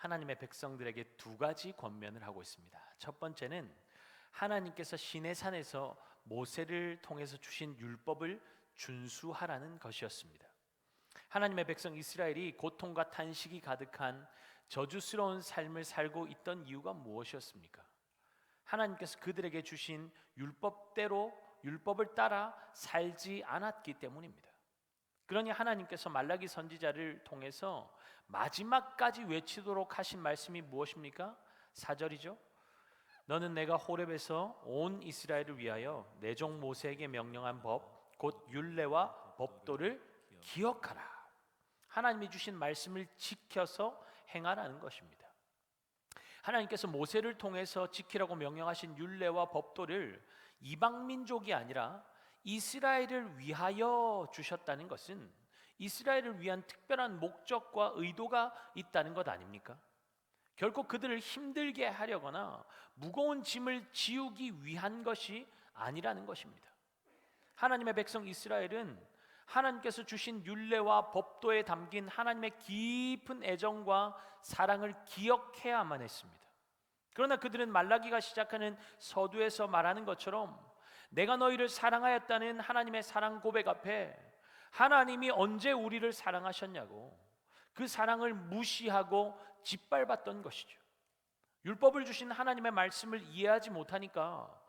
하나님의 백성들에게 두 가지 권면을 하고 있습니다. 첫 번째는 하나님께서 시내산에서 모세를 통해서 주신 율법을 준수하라는 것이었습니다. 하나님의 백성 이스라엘이 고통과 탄식이 가득한 저주스러운 삶을 살고 있던 이유가 무엇이었습니까? 하나님께서 그들에게 주신 율법을 따라 살지 않았기 때문입니다. 그러니 하나님께서 말라기 선지자를 통해서 마지막까지 외치도록 하신 말씀이 무엇입니까? 4절이죠. 너는 내가 호렙에서 온 이스라엘을 위하여 내 종 모세에게 명령한 법 곧 율례와 법도를 기억하라. 하나님이 주신 말씀을 지켜서 행하라는 것입니다. 하나님께서 모세를 통해서 지키라고 명령하신 율례와 법도를 이방 민족이 아니라 이스라엘을 위하여 주셨다는 것은 이스라엘을 위한 특별한 목적과 의도가 있다는 것 아닙니까? 결코 그들을 힘들게 하려거나 무거운 짐을 지우기 위한 것이 아니라는 것입니다. 하나님의 백성 이스라엘은 하나님께서 주신 율례와 법도에 담긴 하나님의 깊은 애정과 사랑을 기억해야만 했습니다. 그러나 그들은 말라기가 시작하는 서두에서 말하는 것처럼 내가 너희를 사랑하였다는 하나님의 사랑 고백 앞에 하나님이 언제 우리를 사랑하셨냐고 그 사랑을 무시하고 짓밟았던 것이죠. 율법을 주신 하나님의 말씀을 이해하지 못하니까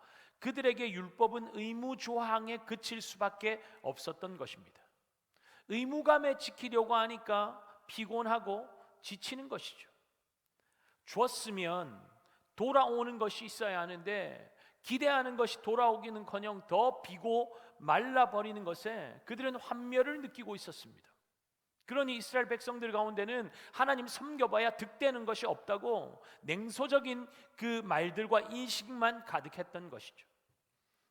그들에게 율법은 의무 조항에 그칠 수밖에 없었던 것입니다. 의무감에 지키려고 하니까 피곤하고 지치는 것이죠. 주었으면 돌아오는 것이 있어야 하는데 기대하는 것이 돌아오기는커녕 더 비고 말라버리는 것에 그들은 환멸을 느끼고 있었습니다. 그러니 이스라엘 백성들 가운데는 하나님 섬겨봐야 득되는 것이 없다고 냉소적인 그 말들과 인식만 가득했던 것이죠.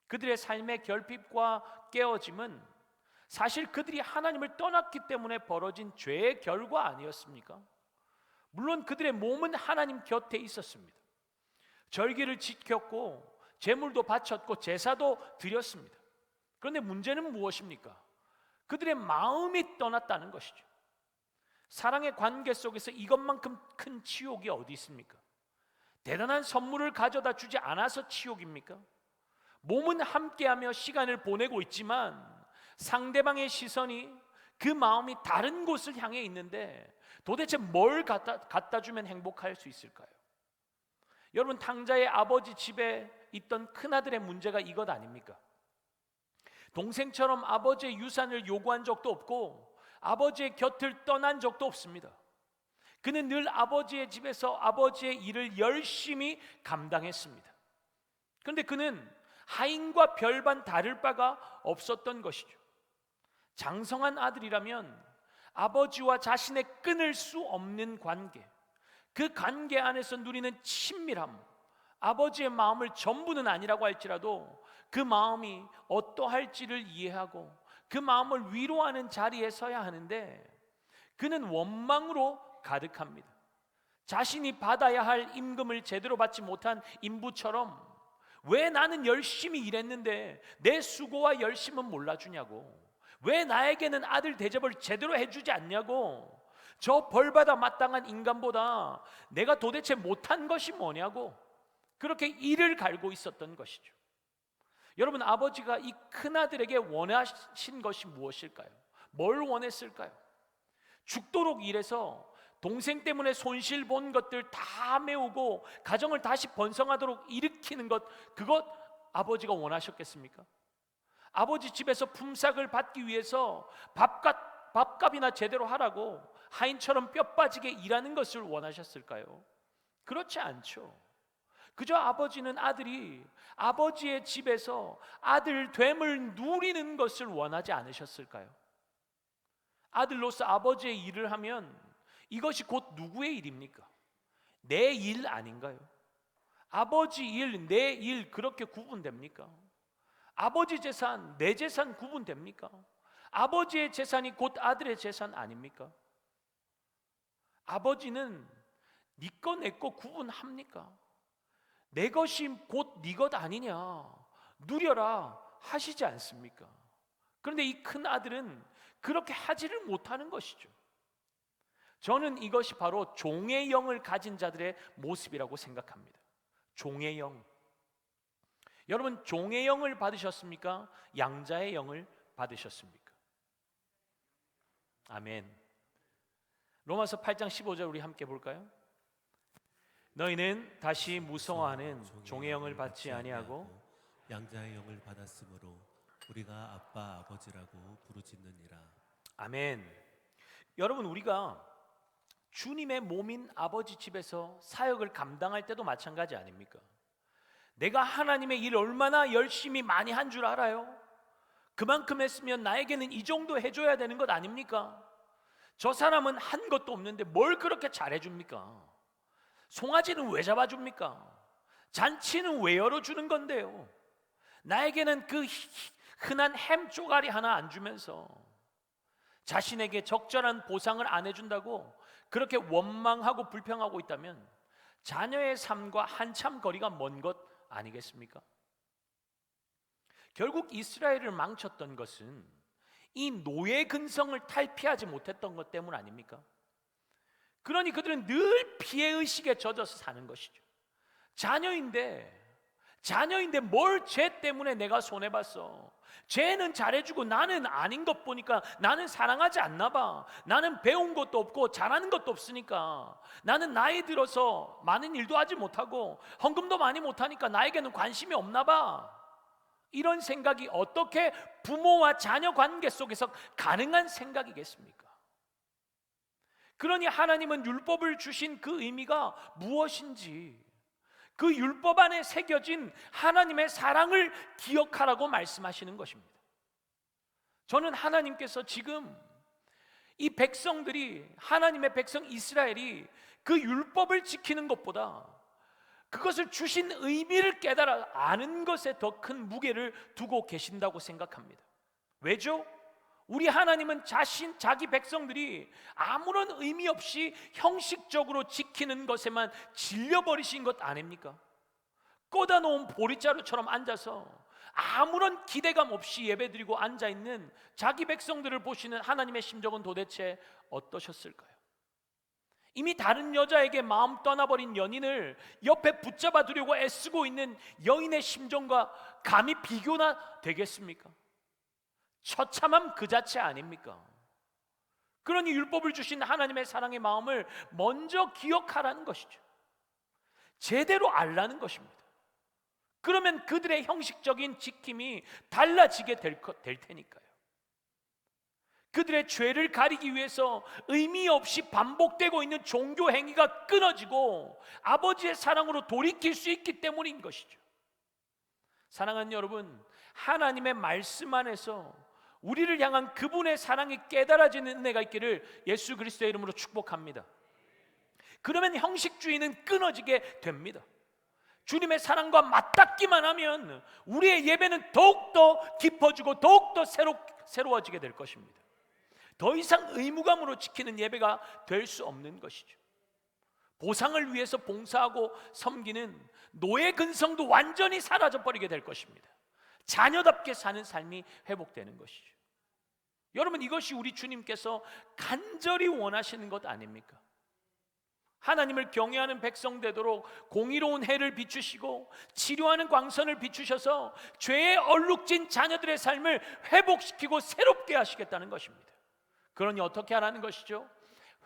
그들의 삶의 결핍과 깨어짐은 사실 그들이 하나님을 떠났기 때문에 벌어진 죄의 결과 아니었습니까? 물론 그들의 몸은 하나님 곁에 있었습니다. 절기를 지켰고 제물도 바쳤고 제사도 드렸습니다. 그런데 문제는 무엇입니까? 그들의 마음이 떠났다는 것이죠. 사랑의 관계 속에서 이것만큼 큰 치욕이 어디 있습니까? 대단한 선물을 가져다 주지 않아서 치욕입니까? 몸은 함께하며 시간을 보내고 있지만 상대방의 시선이 그 마음이 다른 곳을 향해 있는데 도대체 뭘 갖다 주면 행복할 수 있을까요? 여러분, 탕자의 아버지 집에 있던 큰아들의 문제가 이것 아닙니까? 동생처럼 아버지의 유산을 요구한 적도 없고 아버지의 곁을 떠난 적도 없습니다. 그는 늘 아버지의 집에서 아버지의 일을 열심히 감당했습니다. 그런데 그는 하인과 별반 다를 바가 없었던 것이죠. 장성한 아들이라면 아버지와 자신의 끊을 수 없는 관계, 그 관계 안에서 누리는 친밀함, 아버지의 마음을 전부는 아니라고 할지라도 그 마음이 어떠할지를 이해하고 그 마음을 위로하는 자리에 서야 하는데 그는 원망으로 가득합니다. 자신이 받아야 할 임금을 제대로 받지 못한 인부처럼 왜 나는 열심히 일했는데 내 수고와 열심은 몰라주냐고, 왜 나에게는 아들 대접을 제대로 해주지 않냐고, 저 벌받아 마땅한 인간보다 내가 도대체 못한 것이 뭐냐고 그렇게 이를 갈고 있었던 것이죠. 여러분, 아버지가 이 큰아들에게 원하신 것이 무엇일까요? 뭘 원했을까요? 죽도록 일해서 동생 때문에 손실 본 것들 다 메우고 가정을 다시 번성하도록 일으키는 것, 그것 아버지가 원하셨겠습니까? 아버지 집에서 품삯을 받기 위해서 밥값이나 제대로 하라고 하인처럼 뼈 빠지게 일하는 것을 원하셨을까요? 그렇지 않죠. 그저 아버지는 아들이 아버지의 집에서 아들됨을 누리는 것을 원하지 않으셨을까요? 아들로서 아버지의 일을 하면 이것이 곧 누구의 일입니까? 내 일 아닌가요? 아버지 일, 내 일 그렇게 구분됩니까? 아버지 재산, 내 재산 구분됩니까? 아버지의 재산이 곧 아들의 재산 아닙니까? 아버지는 네 거 내 거 구분합니까? 내 것이 곧 네 것 아니냐, 누려라 하시지 않습니까? 그런데 이 큰 아들은 그렇게 하지를 못하는 것이죠. 저는 이것이 바로 종의 영을 가진 자들의 모습이라고 생각합니다. 종의 영. 여러분, 종의 영을 받으셨습니까? 양자의 영을 받으셨습니까? 아멘. 로마서 8장 15절 우리 함께 볼까요? 너희는 다시 무서워하는 종의 영을 받지 아니하고 양자의 영을 받았으므로 우리가 아빠 아버지라고 부르짖느니라. 아멘. 여러분, 우리가 주님의 몸인 아버지 집에서 사역을 감당할 때도 마찬가지 아닙니까? 내가 하나님의 일 얼마나 열심히 많이 한 줄 알아요? 그만큼 했으면 나에게는 이 정도 해줘야 되는 것 아닙니까? 저 사람은 한 것도 없는데 뭘 그렇게 잘해줍니까? 송아지는 왜 잡아줍니까? 잔치는 왜 열어주는 건데요? 나에게는 그 흔한 햄 쪼가리 하나 안 주면서 자신에게 적절한 보상을 안 해준다고 그렇게 원망하고 불평하고 있다면 자녀의 삶과 한참 거리가 먼 것 아니겠습니까? 결국 이스라엘을 망쳤던 것은 이 노예 근성을 탈피하지 못했던 것 때문 아닙니까? 그러니 그들은 늘 피해의식에 젖어서 사는 것이죠. 자녀인데 뭘 죄 때문에 내가 손해봤어? 쟤는 잘해주고 나는 아닌 것 보니까 나는 사랑하지 않나 봐. 나는 배운 것도 없고 잘하는 것도 없으니까, 나는 나이 들어서 많은 일도 하지 못하고 헌금도 많이 못하니까 나에게는 관심이 없나 봐. 이런 생각이 어떻게 부모와 자녀 관계 속에서 가능한 생각이겠습니까? 그러니 하나님은 율법을 주신 그 의미가 무엇인지, 그 율법 안에 새겨진 하나님의 사랑을 기억하라고 말씀하시는 것입니다. 저는 하나님께서 지금 이 백성들이, 하나님의 백성 이스라엘이 그 율법을 지키는 것보다 그것을 주신 의미를 깨달아 아는 것에 더 큰 무게를 두고 계신다고 생각합니다. 왜죠? 우리 하나님은 자기 백성들이 아무런 의미 없이 형식적으로 지키는 것에만 질려버리신 것 아닙니까? 꽂아놓은 보리자루처럼 앉아서 아무런 기대감 없이 예배드리고 앉아있는 자기 백성들을 보시는 하나님의 심정은 도대체 어떠셨을까요? 이미 다른 여자에게 마음 떠나버린 연인을 옆에 붙잡아 두려고 애쓰고 있는 여인의 심정과 감히 비교나 되겠습니까? 처참함 그 자체 아닙니까? 그러니 율법을 주신 하나님의 사랑의 마음을 먼저 기억하라는 것이죠. 제대로 알라는 것입니다. 그러면 그들의 형식적인 지킴이 달라지게 될 테니까요. 그들의 죄를 가리기 위해서 의미 없이 반복되고 있는 종교 행위가 끊어지고 아버지의 사랑으로 돌이킬 수 있기 때문인 것이죠. 사랑하는 여러분, 하나님의 말씀 안에서 우리를 향한 그분의 사랑이 깨달아지는 은혜가 있기를 예수 그리스도의 이름으로 축복합니다. 그러면 형식주의는 끊어지게 됩니다. 주님의 사랑과 맞닿기만 하면 우리의 예배는 더욱더 깊어지고 더욱더 새로워지게 될 것입니다. 더 이상 의무감으로 지키는 예배가 될 수 없는 것이죠. 보상을 위해서 봉사하고 섬기는 노예 근성도 완전히 사라져버리게 될 것입니다. 자녀답게 사는 삶이 회복되는 것이죠. 여러분, 이것이 우리 주님께서 간절히 원하시는 것 아닙니까? 하나님을 경외하는 백성 되도록 공의로운 해를 비추시고 치료하는 광선을 비추셔서 죄에 얼룩진 자녀들의 삶을 회복시키고 새롭게 하시겠다는 것입니다. 그러니 어떻게 하라는 것이죠?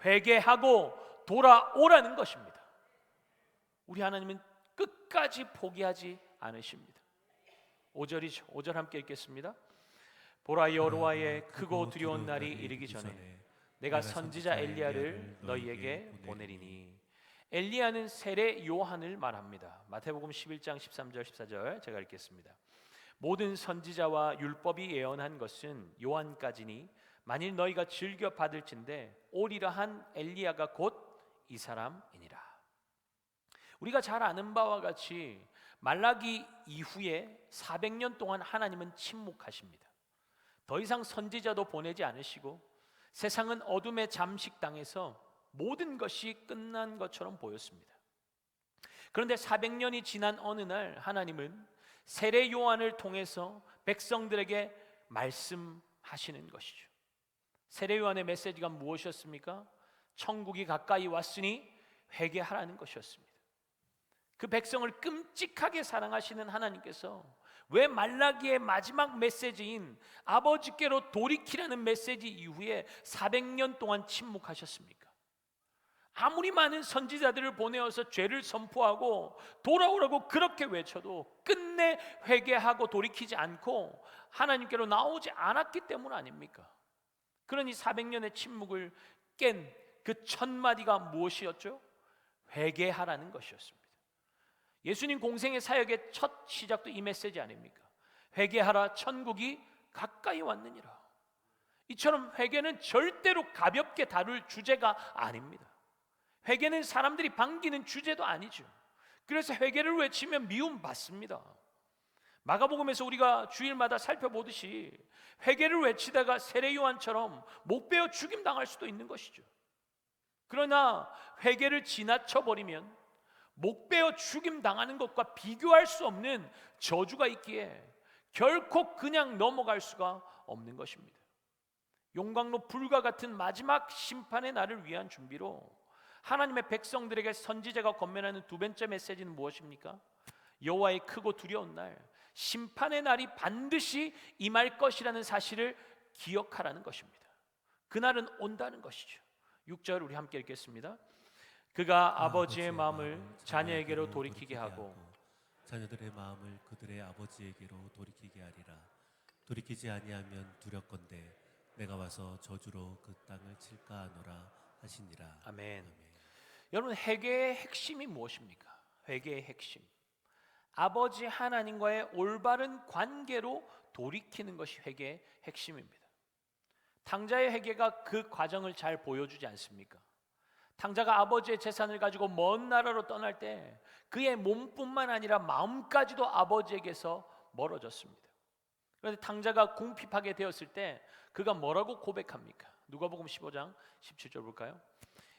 회개하고 돌아오라는 것입니다. 우리 하나님은 끝까지 포기하지 않으십니다. 5절이죠. 5절 함께 읽겠습니다. 보라, 여호와의 크고 두려운 날이 이르기 전에 내가 선지자 엘리야를 너희에게 보내리니. 엘리야는 세례 요한을 말합니다. 마태복음 11장 13절 14절 제가 읽겠습니다. 모든 선지자와 율법이 예언한 것은 요한까지니 만일 너희가 즐겨 받을진대 오리라 한 엘리야가 곧 이 사람이니라. 우리가 잘 아는 바와 같이 말라기 이후에 400년 동안 하나님은 침묵하십니다. 더 이상 선지자도 보내지 않으시고 세상은 어둠에 잠식당해서 모든 것이 끝난 것처럼 보였습니다. 그런데 400년이 지난 어느 날 하나님은 세례 요한을 통해서 백성들에게 말씀하시는 것이죠. 세례 요한의 메시지가 무엇이었습니까? 천국이 가까이 왔으니 회개하라는 것이었습니다. 그 백성을 끔찍하게 사랑하시는 하나님께서 왜 말라기의 마지막 메시지인 아버지께로 돌이키라는 메시지 이후에 400년 동안 침묵하셨습니까? 아무리 많은 선지자들을 보내어서 죄를 선포하고 돌아오라고 그렇게 외쳐도 끝내 회개하고 돌이키지 않고 하나님께로 나오지 않았기 때문 아닙니까? 그러니 400년의 침묵을 깬 그 첫 마디가 무엇이었죠? 회개하라는 것이었습니다. 예수님 공생의 사역의 첫 시작도 이 메시지 아닙니까? 회개하라, 천국이 가까이 왔느니라. 이처럼 회개는 절대로 가볍게 다룰 주제가 아닙니다. 회개는 사람들이 반기는 주제도 아니죠. 그래서 회개를 외치면 미움 받습니다. 마가복음에서 우리가 주일마다 살펴보듯이 회개를 외치다가 세례 요한처럼 못 베어 죽임 당할 수도 있는 것이죠. 그러나 회개를 지나쳐 버리면 목 베어 죽임 당하는 것과 비교할 수 없는 저주가 있기에 결코 그냥 넘어갈 수가 없는 것입니다. 용광로 불과 같은 마지막 심판의 날을 위한 준비로 하나님의 백성들에게 선지자가 권면하는 두 번째 메시지는 무엇입니까? 여호와의 크고 두려운 날, 심판의 날이 반드시 임할 것이라는 사실을 기억하라는 것입니다. 그날은 온다는 것이죠. 6절 우리 함께 읽겠습니다. 그가 아버지의 마음을 자녀에게로 돌이키게 하고 자녀들의 마음을 그들의 아버지에게로 돌이키게 하리라. 돌이키지 아니하면 두렵건대 내가 와서 저주로 그 땅을 칠까 하노라 하시니라. 아멘. 여러분, 회개의 핵심이 무엇입니까? 회개의 핵심, 아버지 하나님과의 올바른 관계로 돌이키는 것이 회개의 핵심입니다. 탕자의 회개가 그 과정을 잘 보여주지 않습니까? 탕자가 아버지의 재산을 가지고 먼 나라로 떠날 때 그의 몸뿐만 아니라 마음까지도 아버지에게서 멀어졌습니다. 그런데 탕자가 궁핍하게 되었을 때 그가 뭐라고 고백합니까? 누가복음 15장 17절 볼까요?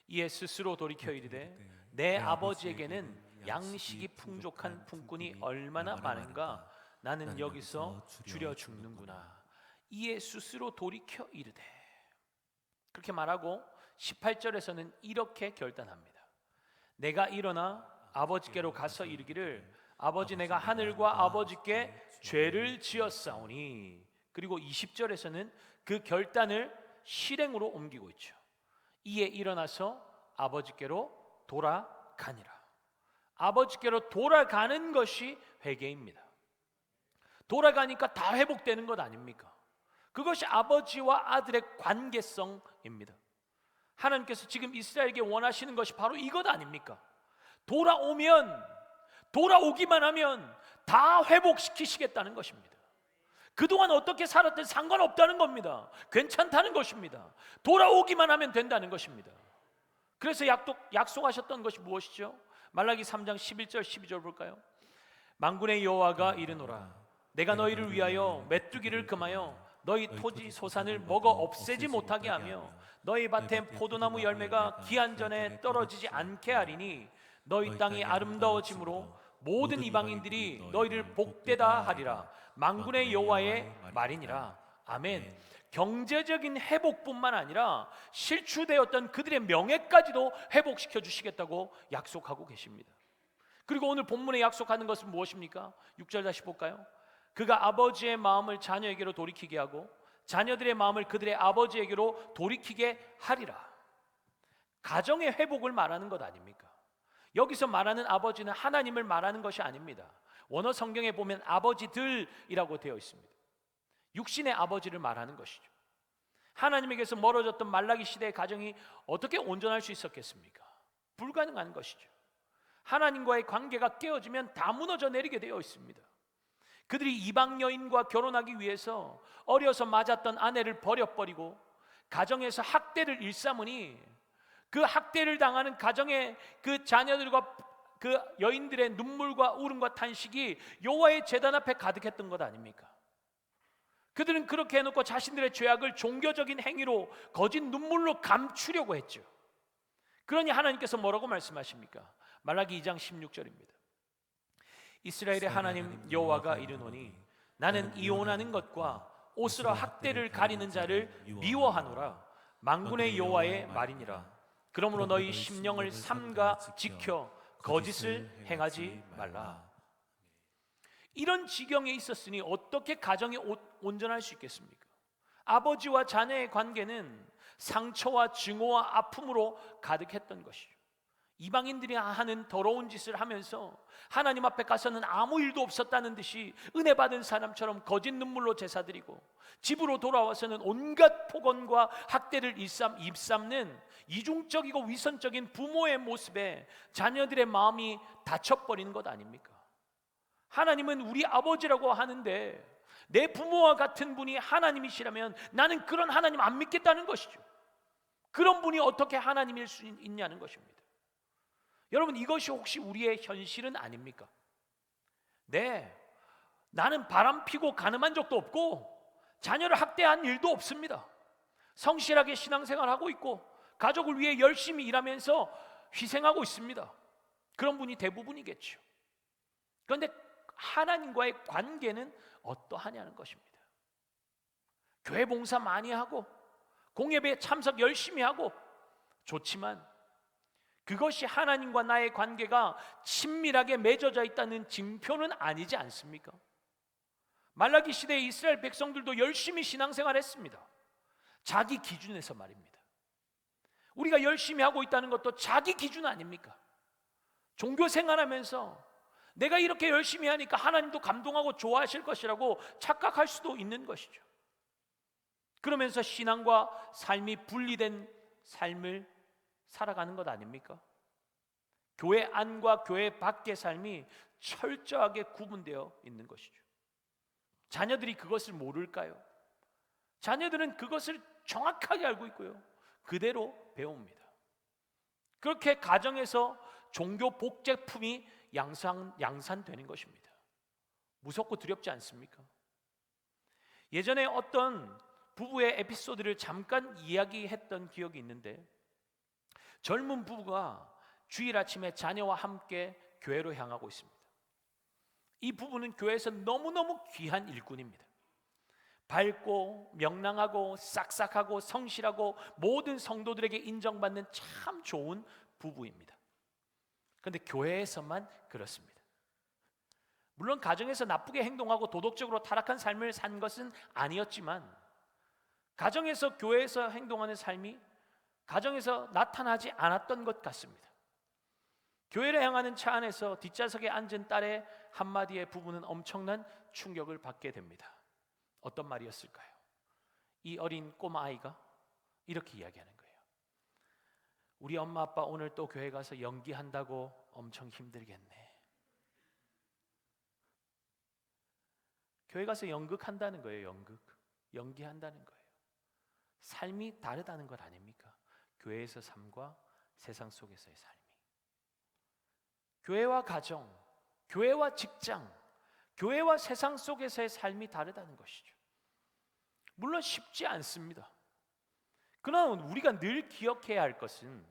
이에 스스로 돌이켜 이르되 내 아버지에게는 양식이 풍족한 품꾼이 얼마나 많은가, 나는 여기서 줄여 죽는구나. 이에 스스로 돌이켜 이르되, 그렇게 말하고 18절에서는 이렇게 결단합니다. 내가 일어나 아버지께로 가서 이르기를 아버지, 내가 하늘과 아버지께 죄를 지었사오니. 그리고 20절에서는 그 결단을 실행으로 옮기고 있죠. 이에 일어나서 아버지께로 돌아가니라. 아버지께로 돌아가는 것이 회개입니다. 돌아가니까 다 회복되는 것 아닙니까? 그것이 아버지와 아들의 관계성입니다. 하나님께서 지금 이스라엘에게 원하시는 것이 바로 이것 아닙니까? 돌아오기만 하면 다 회복시키시겠다는 것입니다. 그동안 어떻게 살았든 상관없다는 겁니다. 괜찮다는 것입니다. 돌아오기만 하면 된다는 것입니다. 그래서 약속하셨던 것이 무엇이죠? 말라기 3장 11절 12절 볼까요? 만군의 여호와가 이르노라 내가 너희를 위하여 메뚜기를 금하여 너희 토지 소산을 먹어 없애지 못하게 하며 너희 밭에 포도나무 열매가 기한 전에 떨어지지 않게 하리니 너희 땅이 아름다워짐으로 모든 이방인들이 너희를 복되다 하리라. 만군의 여호와의 말이니라. 아멘. 경제적인 회복뿐만 아니라 실추되었던 그들의 명예까지도 회복시켜 주시겠다고 약속하고 계십니다. 그리고 오늘 본문에 약속하는 것은 무엇입니까? 6절 다시 볼까요? 그가 아버지의 마음을 자녀에게로 돌이키게 하고 자녀들의 마음을 그들의 아버지에게로 돌이키게 하리라. 가정의 회복을 말하는 것 아닙니까? 여기서 말하는 아버지는 하나님을 말하는 것이 아닙니다. 원어 성경에 보면 아버지들이라고 되어 있습니다. 육신의 아버지를 말하는 것이죠. 하나님에게서 멀어졌던 말라기 시대의 가정이 어떻게 온전할 수 있었겠습니까? 불가능한 것이죠. 하나님과의 관계가 깨어지면 다 무너져 내리게 되어 있습니다. 그들이 이방 여인과 결혼하기 위해서 어려서 맞았던 아내를 버려버리고 가정에서 학대를 일삼으니 그 학대를 당하는 가정의 그 자녀들과 그 여인들의 눈물과 울음과 탄식이 여호와의 제단 앞에 가득했던 것 아닙니까? 그들은 그렇게 해놓고 자신들의 죄악을 종교적인 행위로 거짓 눈물로 감추려고 했죠. 그러니 하나님께서 뭐라고 말씀하십니까? 말라기 2장 16절입니다. 이스라엘의 하나님 여호와가 이르노니 나는 이혼하는 것과 옷으로 학대를 가리는 자를 미워하노라. 만군의 여호와의 말이니라. 그러므로 너희 심령을 삼가 지켜 거짓을 행하지 말라. 이런 지경에 있었으니 어떻게 가정이 온전할 수 있겠습니까? 아버지와 자녀의 관계는 상처와 증오와 아픔으로 가득했던 것이죠. 이방인들이 하는 더러운 짓을 하면서 하나님 앞에 가서는 아무 일도 없었다는 듯이 은혜 받은 사람처럼 거짓 눈물로 제사드리고, 집으로 돌아와서는 온갖 폭언과 학대를 입삼는 이중적이고 위선적인 부모의 모습에 자녀들의 마음이 닫혀버리는 것 아닙니까? 하나님은 우리 아버지라고 하는데 내 부모와 같은 분이 하나님이시라면 나는 그런 하나님 안 믿겠다는 것이죠. 그런 분이 어떻게 하나님일 수 있냐는 것입니다. 여러분, 이것이 혹시 우리의 현실은 아닙니까? 네, 나는 바람피고 가늠한 적도 없고 자녀를 학대한 일도 없습니다. 성실하게 신앙생활하고 있고 가족을 위해 열심히 일하면서 희생하고 있습니다. 그런 분이 대부분이겠죠. 그런데 하나님과의 관계는 어떠하냐는 것입니다. 교회 봉사 많이 하고 공예배에 참석 열심히 하고 좋지만 그것이 하나님과 나의 관계가 친밀하게 맺어져 있다는 징표는 아니지 않습니까? 말라기 시대의 이스라엘 백성들도 열심히 신앙생활했습니다. 자기 기준에서 말입니다. 우리가 열심히 하고 있다는 것도 자기 기준 아닙니까? 종교 생활하면서 내가 이렇게 열심히 하니까 하나님도 감동하고 좋아하실 것이라고 착각할 수도 있는 것이죠. 그러면서 신앙과 삶이 분리된 삶을 살아가는 것 아닙니까? 교회 안과 교회 밖의 삶이 철저하게 구분되어 있는 것이죠. 자녀들이 그것을 모를까요? 자녀들은 그것을 정확하게 알고 있고요, 그대로 배웁니다. 그렇게 가정에서 종교 복제품이 양산되는 것입니다. 무섭고 두렵지 않습니까? 예전에 어떤 부부의 에피소드를 잠깐 이야기했던 기억이 있는데, 젊은 부부가 주일 아침에 자녀와 함께 교회로 향하고 있습니다. 이 부부는 교회에서 너무너무 귀한 일꾼입니다. 밝고 명랑하고 싹싹하고 성실하고 모든 성도들에게 인정받는 참 좋은 부부입니다. 그런데 교회에서만 그렇습니다. 물론 가정에서 나쁘게 행동하고 도덕적으로 타락한 삶을 산 것은 아니었지만, 가정에서 교회에서 행동하는 삶이 가정에서 나타나지 않았던 것 같습니다. 교회를 향하는 차 안에서 뒷좌석에 앉은 딸의 한마디에 부부는 엄청난 충격을 받게 됩니다. 어떤 말이었을까요? 이 어린 꼬마아이가 이렇게 이야기하는 거예요. 우리 엄마 아빠 오늘 또 교회 가서 연기한다고 엄청 힘들겠네. 교회 가서 연극한다는 거예요. 연기한다는 거예요. 삶이 다르다는 것 아닙니까? 교회에서 삶과 세상 속에서의 삶이. 교회와 가정, 교회와 직장, 교회와 세상 속에서의 삶이 다르다는 것이죠. 물론 쉽지 않습니다. 그러나 우리가 늘 기억해야 할 것은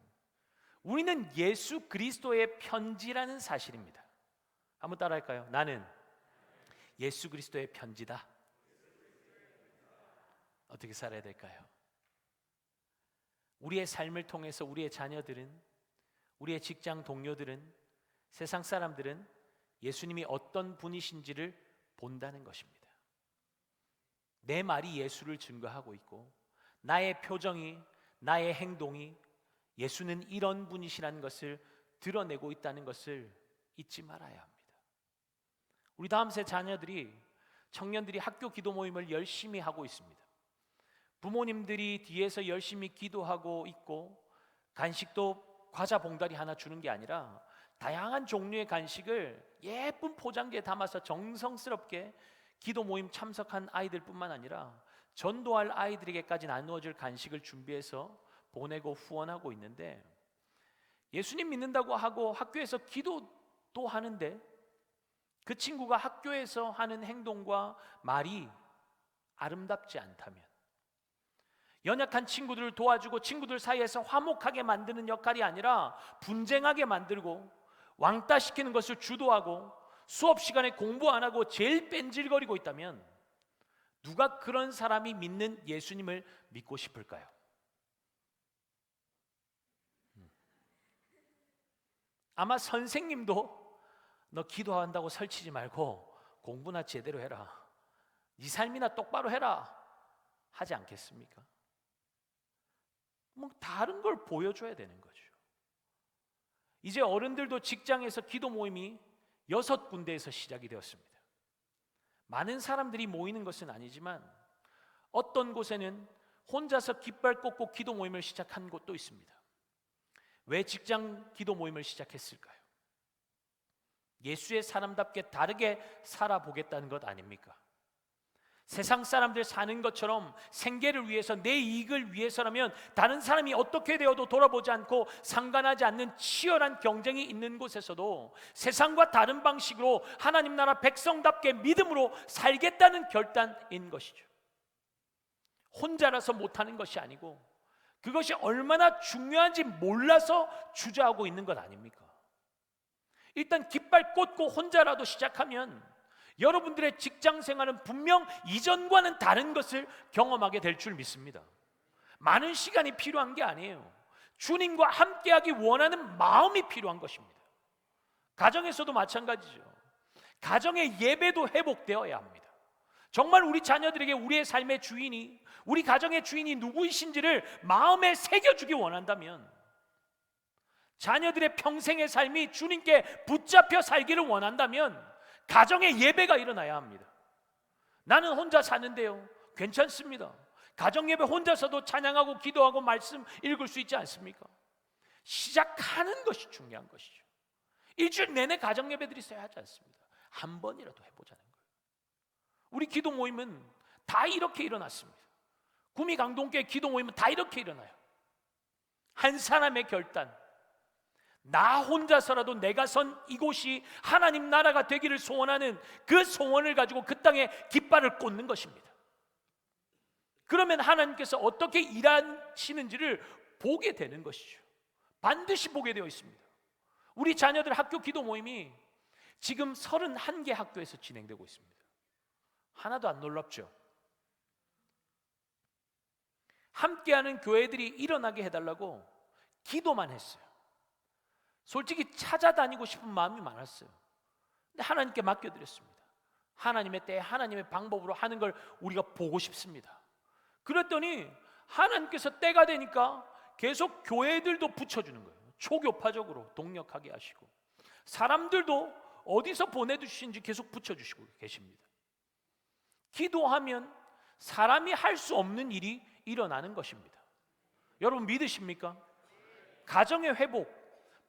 우리는 예수 그리스도의 편지라는 사실입니다. 한번 따라할까요? 나는 예수 그리스도의 편지다. 어떻게 살아야 될까요? 우리의 삶을 통해서 우리의 자녀들은, 우리의 직장 동료들은, 세상 사람들은 예수님이 어떤 분이신지를 본다는 것입니다. 내 말이 예수를 증거하고 있고 나의 표정이, 나의 행동이 예수는 이런 분이시라는 것을 드러내고 있다는 것을 잊지 말아야 합니다. 우리 다음 세 자녀들이, 청년들이 학교 기도 모임을 열심히 하고 있습니다. 부모님들이 뒤에서 열심히 기도하고 있고, 간식도 과자 봉다리 하나 주는 게 아니라 다양한 종류의 간식을 예쁜 포장지에 담아서 정성스럽게 기도 모임 참석한 아이들뿐만 아니라 전도할 아이들에게까지 나누어질 간식을 준비해서 보내고 후원하고 있는데, 예수님 믿는다고 하고 학교에서 기도도 하는데 그 친구가 학교에서 하는 행동과 말이 아름답지 않다면, 연약한 친구들을 도와주고 친구들 사이에서 화목하게 만드는 역할이 아니라 분쟁하게 만들고 왕따시키는 것을 주도하고 수업 시간에 공부 안 하고 제일 뺀질거리고 있다면 누가 그런 사람이 믿는 예수님을 믿고 싶을까요? 아마 선생님도 너 기도한다고 설치지 말고 공부나 제대로 해라, 네 삶이나 똑바로 해라 하지 않겠습니까? 뭐 다른 걸 보여줘야 되는 거죠. 이제 어른들도 직장에서 기도 모임이 6군데에서 시작이 되었습니다. 많은 사람들이 모이는 것은 아니지만 어떤 곳에는 혼자서 깃발 꽂고 기도 모임을 시작한 곳도 있습니다. 왜 직장 기도 모임을 시작했을까요? 예수의 사람답게 다르게 살아보겠다는 것 아닙니까? 세상 사람들 사는 것처럼 생계를 위해서, 내 이익을 위해서라면 다른 사람이 어떻게 되어도 돌아보지 않고 상관하지 않는 치열한 경쟁이 있는 곳에서도 세상과 다른 방식으로 하나님 나라 백성답게 믿음으로 살겠다는 결단인 것이죠. 혼자라서 못하는 것이 아니고 그것이 얼마나 중요한지 몰라서 주저하고 있는 것 아닙니까? 일단 깃발 꽂고 혼자라도 시작하면 여러분들의 직장 생활은 분명 이전과는 다른 것을 경험하게 될 줄 믿습니다. 많은 시간이 필요한 게 아니에요. 주님과 함께하기 원하는 마음이 필요한 것입니다. 가정에서도 마찬가지죠. 가정의 예배도 회복되어야 합니다. 정말 우리 자녀들에게 우리의 삶의 주인이, 우리 가정의 주인이 누구이신지를 마음에 새겨주기 원한다면, 자녀들의 평생의 삶이 주님께 붙잡혀 살기를 원한다면 가정의 예배가 일어나야 합니다. 나는 혼자 사는데요, 괜찮습니다. 가정 예배 혼자서도 찬양하고 기도하고 말씀 읽을 수 있지 않습니까? 시작하는 것이 중요한 것이죠. 일주일 내내 가정 예배들이 있어야 하지 않습니다. 한 번이라도 해보자는 거예요. 우리 기도 모임은 다 이렇게 일어났습니다. 구미강동교회 기도 모임은 다 이렇게 일어나요. 한 사람의 결단, 나 혼자서라도 내가 선 이곳이 하나님 나라가 되기를 소원하는 그 소원을 가지고 그 땅에 깃발을 꽂는 것입니다. 그러면 하나님께서 어떻게 일하시는지를 보게 되는 것이죠. 반드시 보게 되어 있습니다. 우리 자녀들 학교 기도 모임이 지금 31개 학교에서 진행되고 있습니다. 하나도 안 놀랍죠? 함께하는 교회들이 일어나게 해달라고 기도만 했어요. 솔직히 찾아다니고 싶은 마음이 많았어요. 근데 하나님께 맡겨드렸습니다. 하나님의 때에 하나님의 방법으로 하는 걸 우리가 보고 싶습니다. 그랬더니 하나님께서 때가 되니까 계속 교회들도 붙여주는 거예요. 초교파적으로 동력하게 하시고, 사람들도 어디서 보내주신지 계속 붙여주시고 계십니다. 기도하면 사람이 할 수 없는 일이 일어나는 것입니다. 여러분 믿으십니까? 가정의 회복,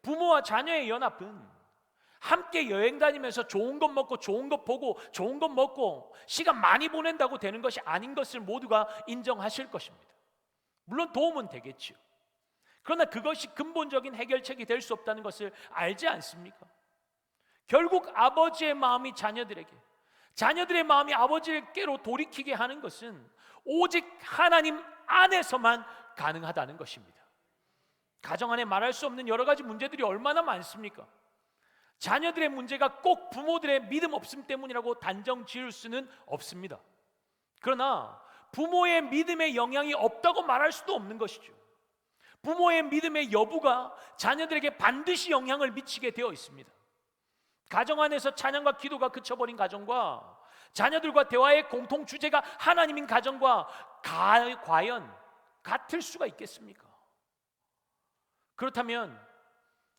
부모와 자녀의 연합은 함께 여행 다니면서 좋은 것 먹고 좋은 것 보고 좋은 것 먹고 시간 많이 보낸다고 되는 것이 아닌 것을 모두가 인정하실 것입니다. 물론 도움은 되겠지요. 그러나 그것이 근본적인 해결책이 될 수 없다는 것을 알지 않습니까? 결국 아버지의 마음이 자녀들에게, 자녀들의 마음이 아버지께로 돌이키게 하는 것은 오직 하나님 안에서만 가능하다는 것입니다. 가정 안에 말할 수 없는 여러 가지 문제들이 얼마나 많습니까? 자녀들의 문제가 꼭 부모들의 믿음 없음 때문이라고 단정 지을 수는 없습니다. 그러나 부모의 믿음에 영향이 없다고 말할 수도 없는 것이죠. 부모의 믿음의 여부가 자녀들에게 반드시 영향을 미치게 되어 있습니다. 가정 안에서 찬양과 기도가 그쳐버린 가정과 자녀들과 대화의 공통 주제가 하나님인 가정과 과연 같을 수가 있겠습니까? 그렇다면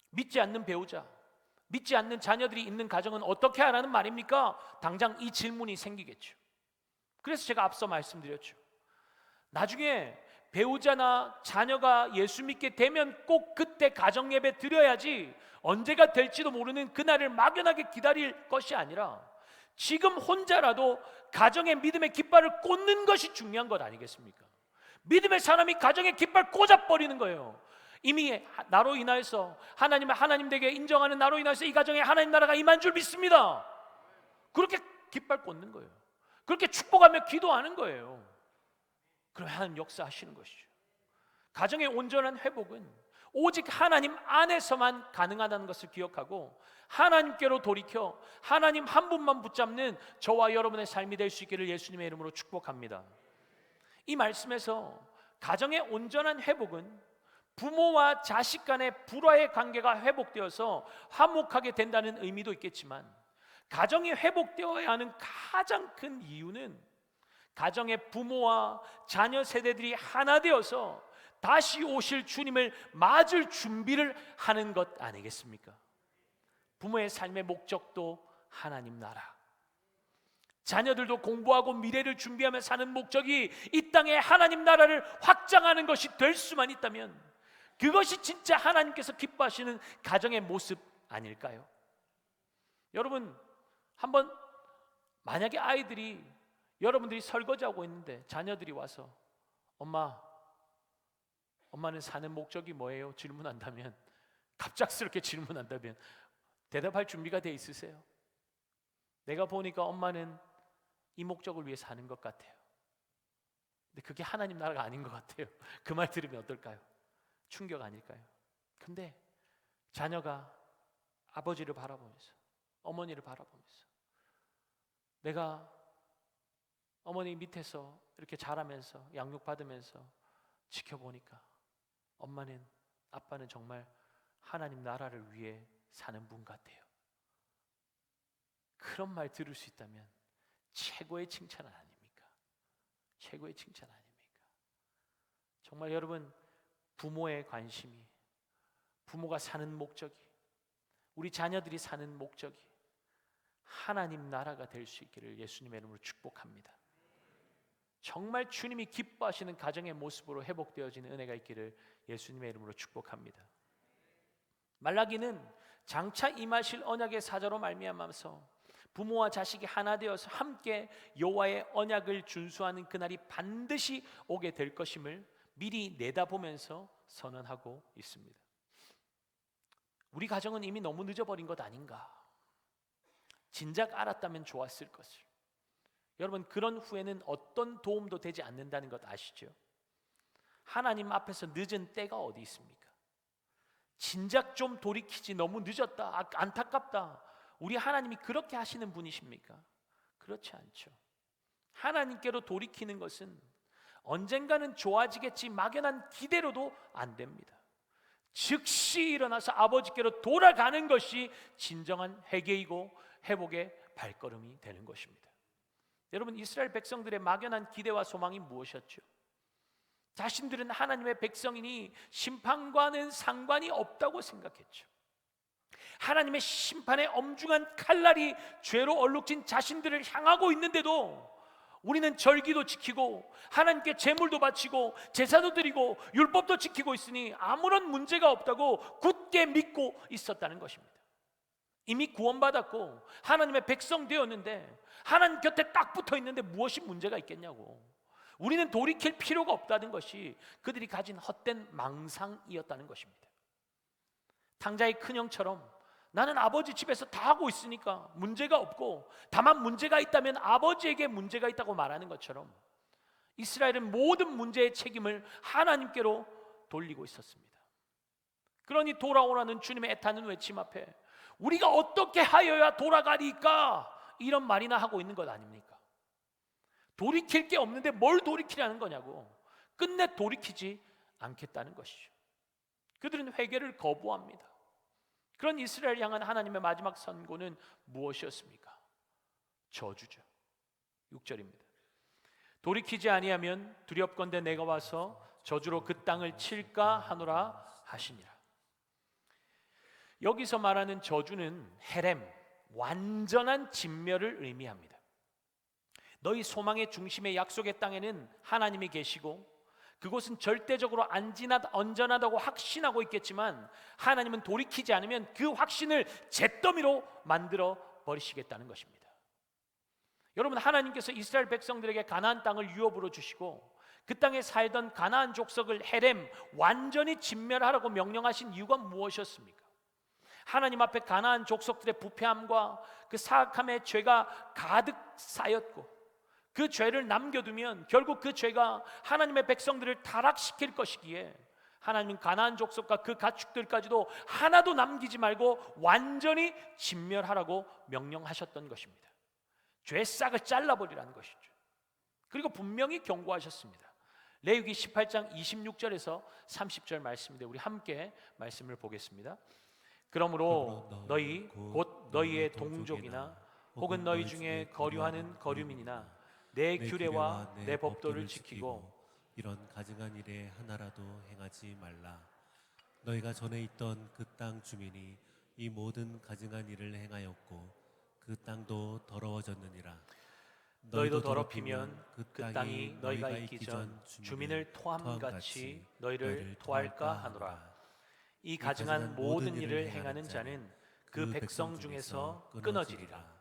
믿지 않는 배우자, 믿지 않는 자녀들이 있는 가정은 어떻게 하라는 말입니까? 당장 이 질문이 생기겠죠. 그래서 제가 앞서 말씀드렸죠. 나중에 배우자나 자녀가 예수 믿게 되면 꼭 그때 가정 예배 드려야지, 언제가 될지도 모르는 그날을 막연하게 기다릴 것이 아니라 지금 혼자라도 가정의 믿음의 깃발을 꽂는 것이 중요한 것 아니겠습니까? 믿음의 사람이 가정의 깃발 꽂아버리는 거예요. 이미 나로 인하여서 하나님을 하나님 되게 인정하는 나로 인하여서 이 가정에 하나님 나라가 임한 줄 믿습니다. 그렇게 깃발 꽂는 거예요. 그렇게 축복하며 기도하는 거예요. 그럼 하나님 역사하시는 것이죠. 가정의 온전한 회복은 오직 하나님 안에서만 가능하다는 것을 기억하고 하나님께로 돌이켜 하나님 한 분만 붙잡는 저와 여러분의 삶이 될 수 있기를 예수님의 이름으로 축복합니다. 이 말씀에서 가정의 온전한 회복은 부모와 자식 간의 불화의 관계가 회복되어서 화목하게 된다는 의미도 있겠지만, 가정이 회복되어야 하는 가장 큰 이유는 가정의 부모와 자녀 세대들이 하나 되어서 다시 오실 주님을 맞을 준비를 하는 것 아니겠습니까? 부모의 삶의 목적도 하나님 나라, 자녀들도 공부하고 미래를 준비하며 사는 목적이 이 땅에 하나님 나라를 확장하는 것이 될 수만 있다면, 그것이 진짜 하나님께서 기뻐하시는 가정의 모습 아닐까요? 여러분, 한번 만약에 아이들이, 여러분들이 설거지하고 있는데 자녀들이 와서 엄마는 사는 목적이 뭐예요? 질문한다면, 갑작스럽게 질문한다면 대답할 준비가 돼 있으세요? 내가 보니까 엄마는 이 목적을 위해 사는 것 같아요. 근데 그게 하나님 나라가 아닌 것 같아요. 그 말 들으면 어떨까요? 충격 아닐까요? 근데 자녀가 아버지를 바라보면서, 어머니를 바라보면서, 내가 어머니 밑에서 이렇게 자라면서 양육받으면서 지켜보니까 엄마는, 아빠는 정말 하나님 나라를 위해 사는 분 같아요. 그런 말 들을 수 있다면 최고의 칭찬 아닙니까? 최고의 칭찬 아닙니까? 정말 여러분, 부모의 관심이, 부모가 사는 목적이, 우리 자녀들이 사는 목적이 하나님 나라가 될 수 있기를 예수님의 이름으로 축복합니다. 정말 주님이 기뻐하시는 가정의 모습으로 회복되어지는 은혜가 있기를 예수님의 이름으로 축복합니다. 말라기는 장차 임하실 언약의 사자로 말미암아서 부모와 자식이 하나 되어서 함께 여호와의 언약을 준수하는 그날이 반드시 오게 될 것임을 미리 내다보면서 선언하고 있습니다. 우리 가정은 이미 너무 늦어버린 것 아닌가? 진작 알았다면 좋았을 것을. 여러분, 그런 후에는 어떤 도움도 되지 않는다는 것 아시죠? 하나님 앞에서 늦은 때가 어디 있습니까? 진작 좀 돌이키지, 너무 늦었다, 안타깝다. 우리 하나님이 그렇게 하시는 분이십니까? 그렇지 않죠. 하나님께로 돌이키는 것은 언젠가는 좋아지겠지 막연한 기대로도 안 됩니다. 즉시 일어나서 아버지께로 돌아가는 것이 진정한 회개이고 회복의 발걸음이 되는 것입니다. 여러분, 이스라엘 백성들의 막연한 기대와 소망이 무엇이었죠? 자신들은 하나님의 백성이니 심판과는 상관이 없다고 생각했죠. 하나님의 심판의 엄중한 칼날이 죄로 얼룩진 자신들을 향하고 있는데도 우리는 절기도 지키고 하나님께 제물도 바치고 제사도 드리고 율법도 지키고 있으니 아무런 문제가 없다고 굳게 믿고 있었다는 것입니다. 이미 구원받았고 하나님의 백성 되었는데, 하나님 곁에 딱 붙어 있는데 무엇이 문제가 있겠냐고. 우리는 돌이킬 필요가 없다는 것이 그들이 가진 헛된 망상이었다는 것입니다. 탕자의 큰형처럼 나는 아버지 집에서 다 하고 있으니까 문제가 없고, 다만 문제가 있다면 아버지에게 문제가 있다고 말하는 것처럼 이스라엘은 모든 문제의 책임을 하나님께로 돌리고 있었습니다. 그러니 돌아오라는 주님의 애타는 외침 앞에 우리가 어떻게 하여야 돌아가리까, 이런 말이나 하고 있는 것 아닙니까? 돌이킬 게 없는데 뭘 돌이키라는 거냐고. 끝내 돌이키지 않겠다는 것이죠. 그들은 회개를 거부합니다. 그런 이스라엘 향한 하나님의 마지막 선고는 무엇이었습니까? 저주죠. 6절입니다. 돌이키지 아니하면 두렵건대 내가 와서 저주로 그 땅을 칠까 하노라 하시니라. 여기서 말하는 저주는 헤렘, 완전한 진멸을 의미합니다. 너희 소망의 중심의 약속의 땅에는 하나님이 계시고 그곳은 절대적으로 안전하다고 확신하고 있겠지만, 하나님은 돌이키지 않으면 그 확신을 잿더미로 만들어 버리시겠다는 것입니다. 여러분, 하나님께서 이스라엘 백성들에게 가나안 땅을 유업으로 주시고 그 땅에 살던 가나안 족속을 헤렘, 완전히 진멸하라고 명령하신 이유가 무엇이었습니까? 하나님 앞에 가나안 족속들의 부패함과 그 사악함의 죄가 가득 쌓였고, 그 죄를 남겨두면 결국 그 죄가 하나님의 백성들을 타락시킬 것이기에 하나님은 가나안 족속과 그 가축들까지도 하나도 남기지 말고 완전히 진멸하라고 명령하셨던 것입니다. 죄 싹을 잘라버리라는 것이죠. 그리고 분명히 경고하셨습니다. 레위기 18장 26절에서 30절 말씀인데 우리 함께 말씀을 보겠습니다. 그러므로 너희 곧 너희의 동족이나 혹은 너희 중에 거류하는 거류민이나 내 규례와 내 법도를 지키고 이런 가증한 일에 하나라도 행하지 말라. 너희가 전에 있던 그 땅 주민이 이 모든 가증한 일을 행하였고 그 땅도 더러워졌느니라. 너희도 더럽히면 그 땅이 너희가 있기 전 주민을 토함같이 너희를 토할까 하노라. 이 가증한 모든 일을 행하는 자는 그 백성 중에서 끊어지리라.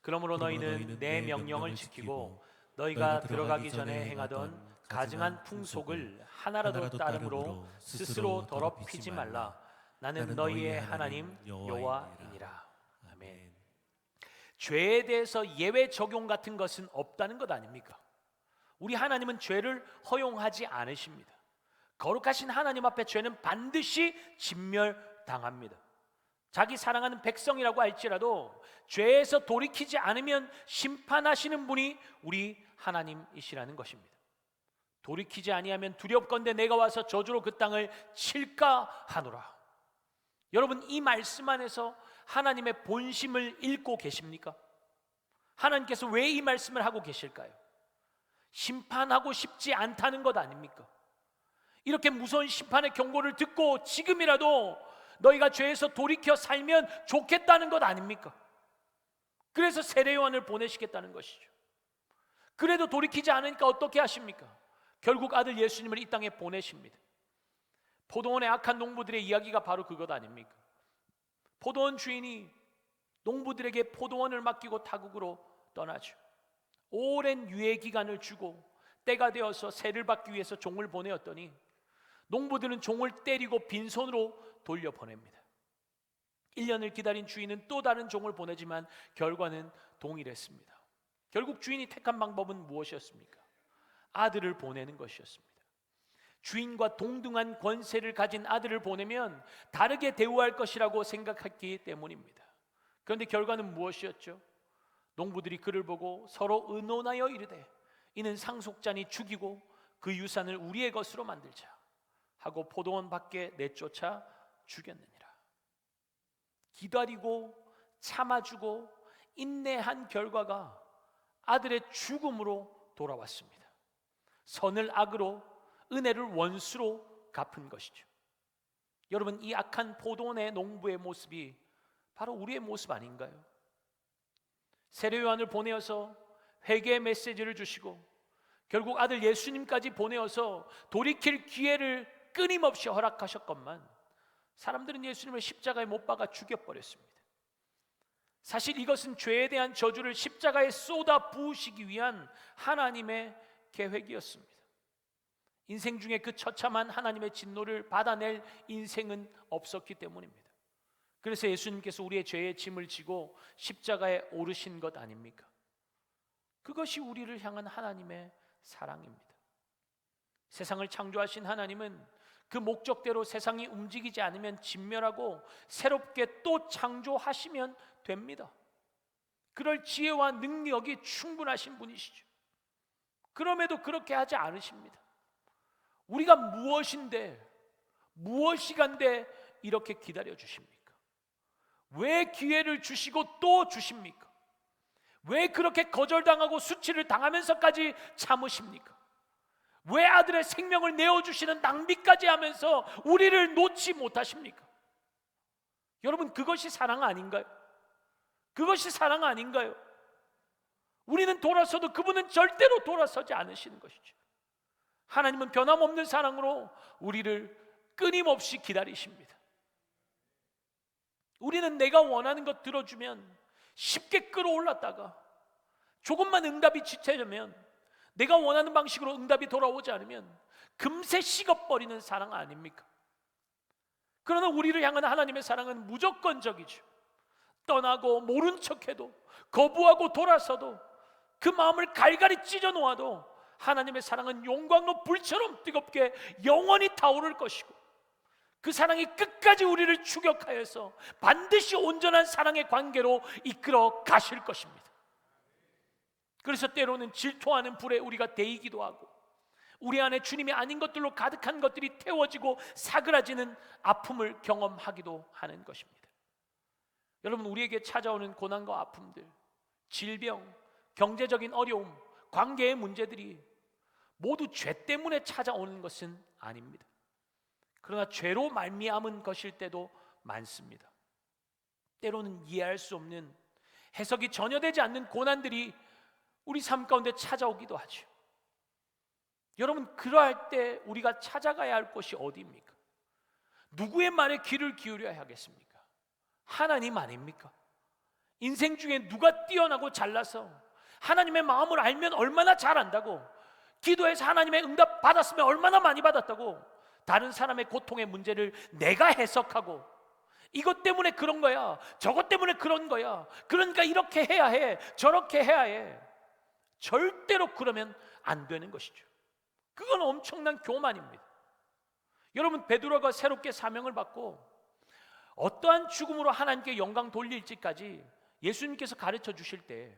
그러므로 너희는 내 명령을 지키고 너희가 들어가기 전에 행하던 가증한 풍속을 하나라도 따름으로 스스로 더럽히지 말라. 나는 너희의 하나님 여호와이니라. 아멘. 죄에 대해서 예외 적용 같은 것은 없다는 것 아닙니까? 우리 하나님은 죄를 허용하지 않으십니다. 거룩하신 하나님 앞에 죄는 반드시 진멸당합니다. 자기 사랑하는 백성이라고 할지라도 죄에서 돌이키지 않으면 심판하시는 분이 우리 하나님이시라는 것입니다. 돌이키지 아니하면 두렵건대 내가 와서 저주로 그 땅을 칠까 하노라. 여러분, 이 말씀 안에서 하나님의 본심을 읽고 계십니까? 하나님께서 왜 이 말씀을 하고 계실까요? 심판하고 싶지 않다는 것 아닙니까? 이렇게 무서운 심판의 경고를 듣고 지금이라도 너희가 죄에서 돌이켜 살면 좋겠다는 것 아닙니까? 그래서 세례 요한을 보내시겠다는 것이죠. 그래도 돌이키지 않으니까 어떻게 하십니까? 결국 아들 예수님을 이 땅에 보내십니다. 포도원의 악한 농부들의 이야기가 바로 그것 아닙니까? 포도원 주인이 농부들에게 포도원을 맡기고 타국으로 떠나죠. 오랜 유예 기간을 주고 때가 되어서 세를 받기 위해서 종을 보내었더니 농부들은 종을 때리고 빈손으로 돌려보냅니다. 1년을 기다린 주인은 또 다른 종을 보내지만 결과는 동일했습니다. 결국 주인이 택한 방법은 무엇이었습니까? 아들을 보내는 것이었습니다. 주인과 동등한 권세를 가진 아들을 보내면 다르게 대우할 것이라고 생각했기 때문입니다. 그런데 결과는 무엇이었죠? 농부들이 그를 보고 서로 의논하여 이르되 이는 상속자니 죽이고 그 유산을 우리의 것으로 만들자 하고 포도원 밖에 내쫓아 죽였느니라. 기다리고 참아주고 인내한 결과가 아들의 죽음으로 돌아왔습니다. 선을 악으로 은혜를 원수로 갚은 것이죠. 여러분, 이 악한 포도원의 농부의 모습이 바로 우리의 모습 아닌가요? 세례 요한을 보내어서 회개의 메시지를 주시고 결국 아들 예수님까지 보내어서 돌이킬 기회를 끊임없이 허락하셨건만 사람들은 예수님을 십자가에 못 박아 죽여버렸습니다. 사실 이것은 죄에 대한 저주를 십자가에 쏟아 부으시기 위한 하나님의 계획이었습니다. 인생 중에 그 처참한 하나님의 진노를 받아낼 인생은 없었기 때문입니다. 그래서 예수님께서 우리의 죄의 짐을 지고 십자가에 오르신 것 아닙니까? 그것이 우리를 향한 하나님의 사랑입니다. 세상을 창조하신 하나님은 그 목적대로 세상이 움직이지 않으면 진멸하고 새롭게 또 창조하시면 됩니다. 그럴 지혜와 능력이 충분하신 분이시죠. 그럼에도 그렇게 하지 않으십니다. 우리가 무엇이간데 이렇게 기다려 주십니까? 왜 기회를 주시고 또 주십니까? 왜 그렇게 거절당하고 수치를 당하면서까지 참으십니까? 왜 아들의 생명을 내어주시는 낭비까지 하면서 우리를 놓지 못하십니까? 여러분, 그것이 사랑 아닌가요? 그것이 사랑 아닌가요? 우리는 돌아서도 그분은 절대로 돌아서지 않으시는 것이죠. 하나님은 변함없는 사랑으로 우리를 끊임없이 기다리십니다. 우리는 내가 원하는 것 들어주면 쉽게 끌어올랐다가 조금만 응답이 지체되면 내가 원하는 방식으로 응답이 돌아오지 않으면 금세 식어버리는 사랑 아닙니까? 그러나 우리를 향한 하나님의 사랑은 무조건적이죠. 떠나고 모른 척해도 거부하고 돌아서도 그 마음을 갈갈이 찢어 놓아도 하나님의 사랑은 용광로 불처럼 뜨겁게 영원히 타오를 것이고 그 사랑이 끝까지 우리를 추격하여서 반드시 온전한 사랑의 관계로 이끌어 가실 것입니다. 그래서 때로는 질투하는 불에 우리가 데이기도 하고 우리 안에 주님이 아닌 것들로 가득한 것들이 태워지고 사그라지는 아픔을 경험하기도 하는 것입니다. 여러분, 우리에게 찾아오는 고난과 아픔들, 질병, 경제적인 어려움, 관계의 문제들이 모두 죄 때문에 찾아오는 것은 아닙니다. 그러나 죄로 말미암은 것일 때도 많습니다. 때로는 이해할 수 없는, 해석이 전혀 되지 않는 고난들이 우리 삶 가운데 찾아오기도 하죠. 여러분, 그러할 때 우리가 찾아가야 할 곳이 어디입니까? 누구의 말에 귀를 기울여야 하겠습니까? 하나님 아닙니까? 인생 중에 누가 뛰어나고 잘나서 하나님의 마음을 알면 얼마나 잘 안다고, 기도해서 하나님의 응답 받았으면 얼마나 많이 받았다고, 다른 사람의 고통의 문제를 내가 해석하고 이것 때문에 그런 거야, 저것 때문에 그런 거야, 그러니까 이렇게 해야 해, 저렇게 해야 해. 절대로 그러면 안 되는 것이죠. 그건 엄청난 교만입니다. 여러분, 베드로가 새롭게 사명을 받고 어떠한 죽음으로 하나님께 영광 돌릴지까지 예수님께서 가르쳐 주실 때,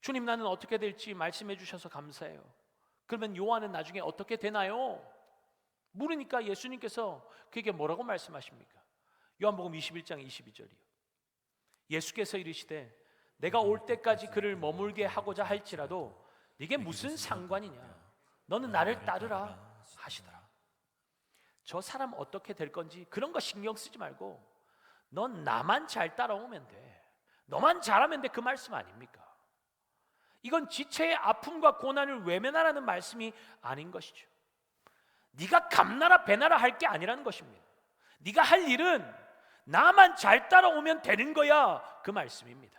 주님 나는 어떻게 될지 말씀해 주셔서 감사해요. 그러면 요한은 나중에 어떻게 되나요? 물으니까 예수님께서 그에게 뭐라고 말씀하십니까? 요한복음 21장 22절이요. 예수께서 이르시되 내가 올 때까지 그를 머물게 하고자 할지라도 네게 무슨 상관이냐? 너는 나를 따르라 하시더라. 저 사람 어떻게 될 건지 그런 거 신경 쓰지 말고 넌 나만 잘 따라오면 돼, 너만 잘하면 돼, 그 말씀 아닙니까? 이건 지체의 아픔과 고난을 외면하라는 말씀이 아닌 것이죠. 네가 감나라 배나라 할 게 아니라는 것입니다. 네가 할 일은 나만 잘 따라오면 되는 거야, 그 말씀입니다.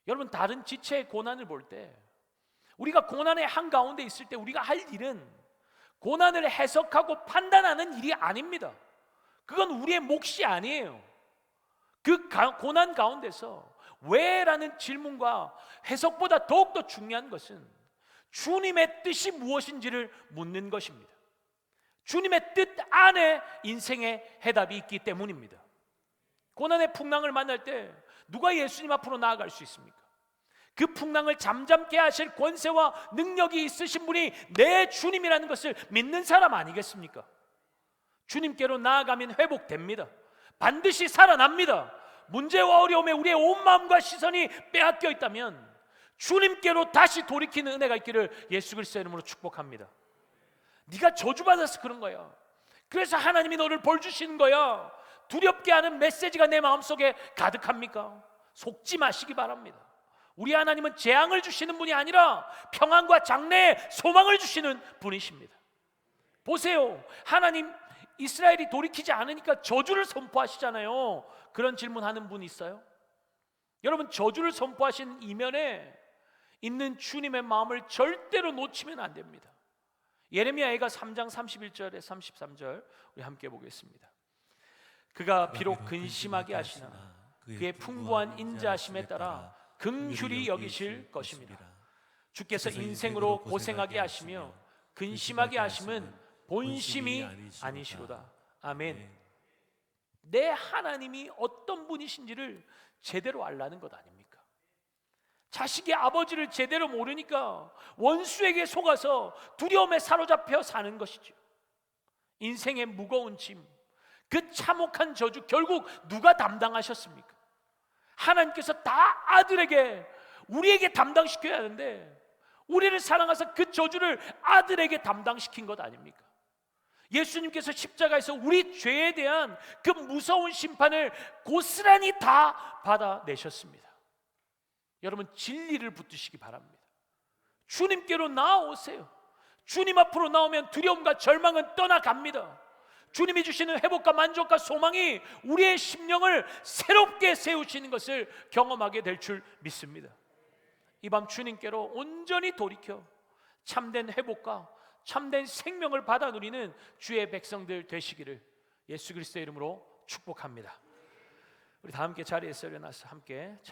여러분, 다른 지체의 고난을 볼 때, 우리가 고난의 한가운데 있을 때 우리가 할 일은 고난을 해석하고 판단하는 일이 아닙니다. 그건 우리의 몫이 아니에요. 그 고난 가운데서 왜라는 질문과 해석보다 더욱더 중요한 것은 주님의 뜻이 무엇인지를 묻는 것입니다. 주님의 뜻 안에 인생의 해답이 있기 때문입니다. 고난의 풍랑을 만날 때 누가 예수님 앞으로 나아갈 수 있습니까? 그 풍랑을 잠잠케 하실 권세와 능력이 있으신 분이 내 주님이라는 것을 믿는 사람 아니겠습니까? 주님께로 나아가면 회복됩니다. 반드시 살아납니다. 문제와 어려움에 우리의 온 마음과 시선이 빼앗겨 있다면 주님께로 다시 돌이키는 은혜가 있기를 예수 그리스도의 이름으로 축복합니다. 네가 저주받아서 그런 거야. 그래서 하나님이 너를 벌 주시는 거야. 두렵게 하는 메시지가 내 마음속에 가득합니까? 속지 마시기 바랍니다. 우리 하나님은 재앙을 주시는 분이 아니라 평안과 장래의 소망을 주시는 분이십니다. 보세요, 하나님 이스라엘이 돌이키지 않으니까 저주를 선포하시잖아요. 그런 질문하는 분 있어요? 여러분, 저주를 선포하신 이면에 있는 주님의 마음을 절대로 놓치면 안 됩니다. 예레미야가 3장 31절에 33절 우리 함께 보겠습니다. 그가 비록 근심하게 하시나 그의 풍부한 인자하심에 따라 긍휼히 여기실 것입니다. 주께서 인생으로 고생하게 하시며 근심하게 하심은 본심이 아니시로다. 아멘. 내 하나님이 어떤 분이신지를 제대로 알라는 것 아닙니까? 자식의 아버지를 제대로 모르니까 원수에게 속아서 두려움에 사로잡혀 사는 것이죠. 인생의 무거운 짐, 그 참혹한 저주 결국 누가 담당하셨습니까? 하나님께서 다 아들에게, 우리에게 담당시켜야 하는데 우리를 사랑하셔서 그 저주를 아들에게 담당시킨 것 아닙니까? 예수님께서 십자가에서 우리 죄에 대한 그 무서운 심판을 고스란히 다 받아내셨습니다. 여러분, 진리를 붙드시기 바랍니다. 주님께로 나아오세요. 주님 앞으로 나오면 두려움과 절망은 떠나갑니다. 주님이 주시는 회복과 만족과 소망이 우리의 심령을 새롭게 세우시는 것을 경험하게 될 줄 믿습니다. 이 밤 주님께로 온전히 돌이켜 참된 회복과 참된 생명을 받아 누리는 주의 백성들 되시기를 예수 그리스도의 이름으로 축복합니다. 우리 다 함께 자리에서 일어나서 함께